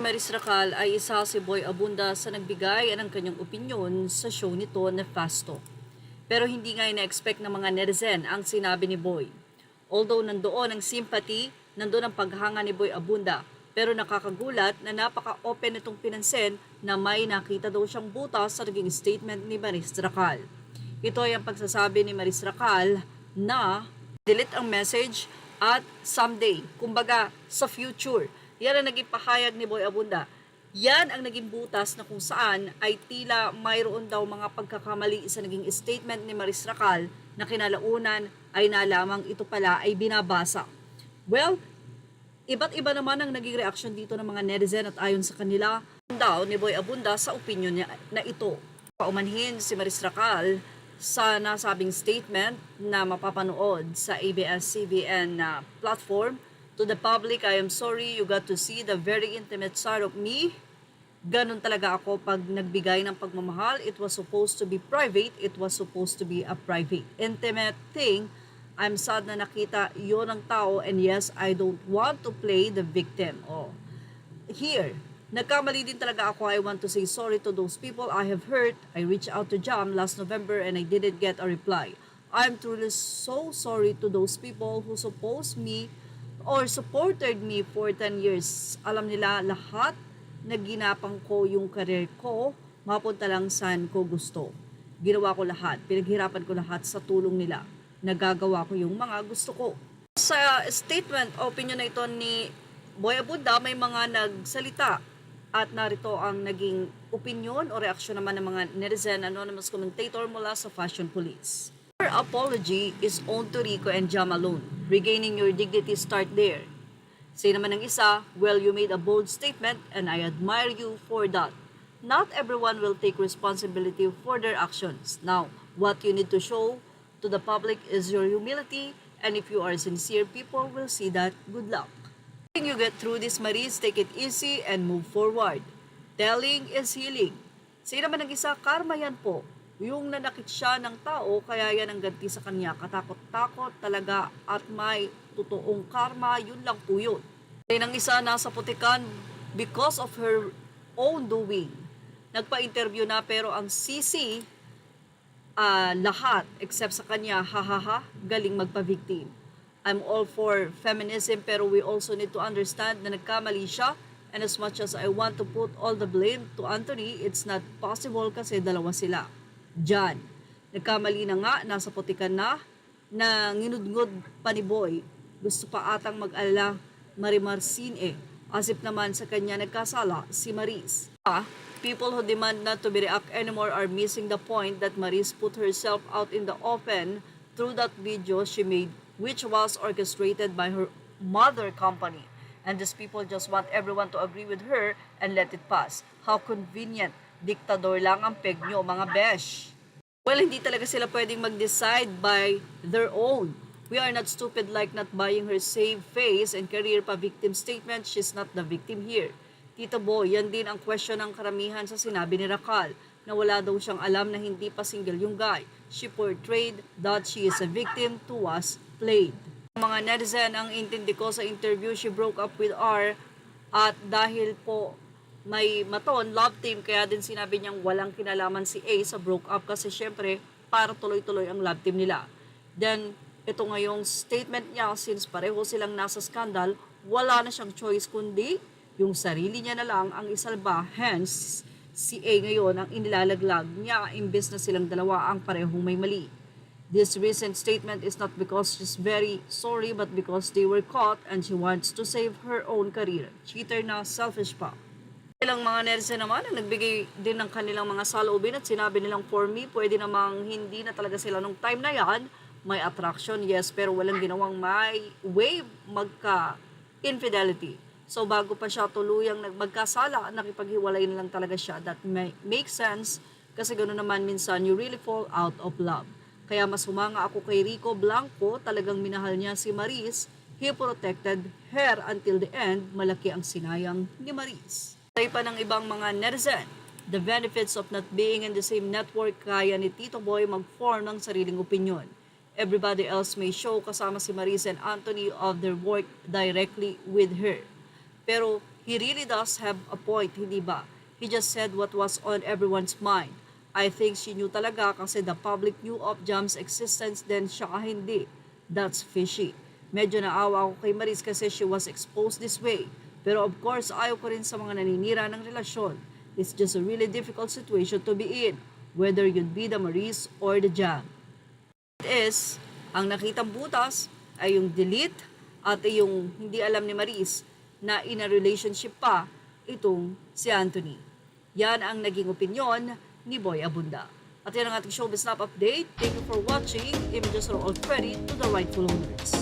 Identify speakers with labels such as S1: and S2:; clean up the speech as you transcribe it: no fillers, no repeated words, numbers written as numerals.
S1: Maris Racal ay isa si Boy Abunda sa nagbigay ng kanyang opinyon sa show nito na Fasto. Pero hindi nga ina-expect ng mga netizen ang sinabi ni Boy. Although nandoon ang sympathy, nandoon ang paghanga ni Boy Abunda, pero nakakagulat na napaka-open itong pinansin na may nakita daw siyang butas sa naging statement ni Maris Racal. Ito ay ang pagsasabi ni Maris Racal na delete ang message at someday, kumbaga sa future. Yan ang naging pahayag ni Boy Abunda. Yan ang naging butas na kung saan ay tila mayroon daw mga pagkakamali sa naging statement ni Maris Racal na kinalaunan ay nalamang ito pala ay binabasa. Well, iba't iba naman ang naging reaksyon dito ng mga netizen at ayon sa kanila daw ni Boy Abunda sa opinion niya na ito. Paumanhin si Maris Racal sa nasabing statement na mapapanood sa ABS-CBN na platform. To the public, I am sorry you got to see the very intimate side of me. Ganon talaga ako pag nagbigay ng pagmamahal. It was supposed to be private. It was supposed to be a private, intimate thing. I'm sad na nakita yon ng tao, and yes, I don't want to play the victim. Oh. Here, nagkamali din talaga ako. I want to say sorry to those people I have hurt. I reached out to Jam last November and I didn't get a reply. I'm truly so sorry to those people who supported me for 10 years. Alam nila lahat na ginapang ko yung career ko, mapunta lang saan ko gusto. Ginawa ko lahat, pinaghirapan ko lahat sa tulong nila. Nagagawa ko yung mga gusto ko. Sa statement, opinion na ito ni Boy Abunda, may mga nagsalita at narito ang naging opinion o reaksyon naman ng mga netizen, anonymous commentator mula sa Fashion Police. Your apology is owed to Rico and Jam alone. Regaining your dignity start there. Say naman ng isa, well, you made a bold statement and I admire you for that. Not everyone will take responsibility for their actions. Now, what you need to show to the public is your humility, and if you are sincere, people will see that. Good luck. When you get through this, Maris, take it easy and move forward. Telling is healing. Say naman ng isa, karma yan po. Yung nanakit siya ng tao, kaya yan ang ganti sa kanya. Katakot-takot talaga at may totoong karma, yun lang po yun. Kaya ng isa nasa putikan because of her own doing. Nagpa-interview na pero ang sisi, lahat except sa kanya, hahaha, galing magpa-victim. I'm all for feminism pero we also need to understand na nagkamali siya. And as much as I want to put all the blame to Anthony, it's not possible kasi dalawa sila. Diyan. Nagkamali na nga, nasa putikan na nginudngod pa ni Boy. Gusto pa atang mag-alala Marimar Sine. Asip naman sa kanya nagkasala si Maris. People who demand not to be react anymore are missing the point that Maris put herself out in the open through that video she made, which was orchestrated by her mother company. And these people just want everyone to agree with her and let it pass. How convenient. Diktador lang ang peg nyo, mga besh. Well, hindi talaga sila pwedeng mag-decide by their own. We are not stupid like not buying her save face and career pa victim statement. She's not the victim here. Tito Boy, yan din ang question ng karamihan sa sinabi ni Racal, na wala daw siyang alam na hindi pa single yung guy. She portrayed that she is a victim to was played. Mga netizen, ang intindi ko sa interview, she broke up with R at dahil po may maton, love team, kaya din sinabi niyang walang kinalaman si A sa broke up kasi syempre para tuloy-tuloy ang love team nila. Then, ito ngayong statement niya, since pareho silang nasa skandal, wala na siyang choice kundi yung sarili niya na lang ang isalba. Hence, si A ngayon ang inilalaglag niya imbes na silang dalawa ang parehong may mali. This recent statement is not because she's very sorry but because they were caught and she wants to save her own career. Cheater na, selfish pa. Ilang mga netizen naman ang nagbigay din ng kanilang mga saloobin at sinabi nilang for me, pwede namang hindi na talaga sila nung time na yan. May attraction, yes, pero walang ginawang may way magka-infidelity. So bago pa siya tuluyang magkasala, nakipaghiwalay na lang talaga siya. That makes sense kasi gano'n naman minsan you really fall out of love. Kaya mas humanga ako kay Rico Blanco, talagang minahal niya si Maris. He protected her until the end. Malaki ang sinayang ni Maris. Say pa ng ibang mga netizen, the benefits of not being in the same network, kaya ni Tito Boy mag-form ng sariling opinyon. Everybody else may show kasama si Maris and Anthony of their work directly with her. Pero He really does have a point, hindi ba? He just said what was on everyone's mind. I think she knew talaga kasi the public knew of Jam's existence then siya hindi. That's fishy. Medyo naawa ako kay Maris kasi she was exposed this way. Pero of course, ayaw ko rin sa mga naninira ng relasyon. It's just a really difficult situation to be in, whether you'd be the Maris or the Jam. It is, ang nakitang butas ay yung delete at yung hindi alam ni Maris na in a relationship pa itong si Anthony. Yan ang naging opinyon ni Boy Abunda. At yan ang ating showbiz snap update. Thank you for watching. Images are all credit to the rightful owners.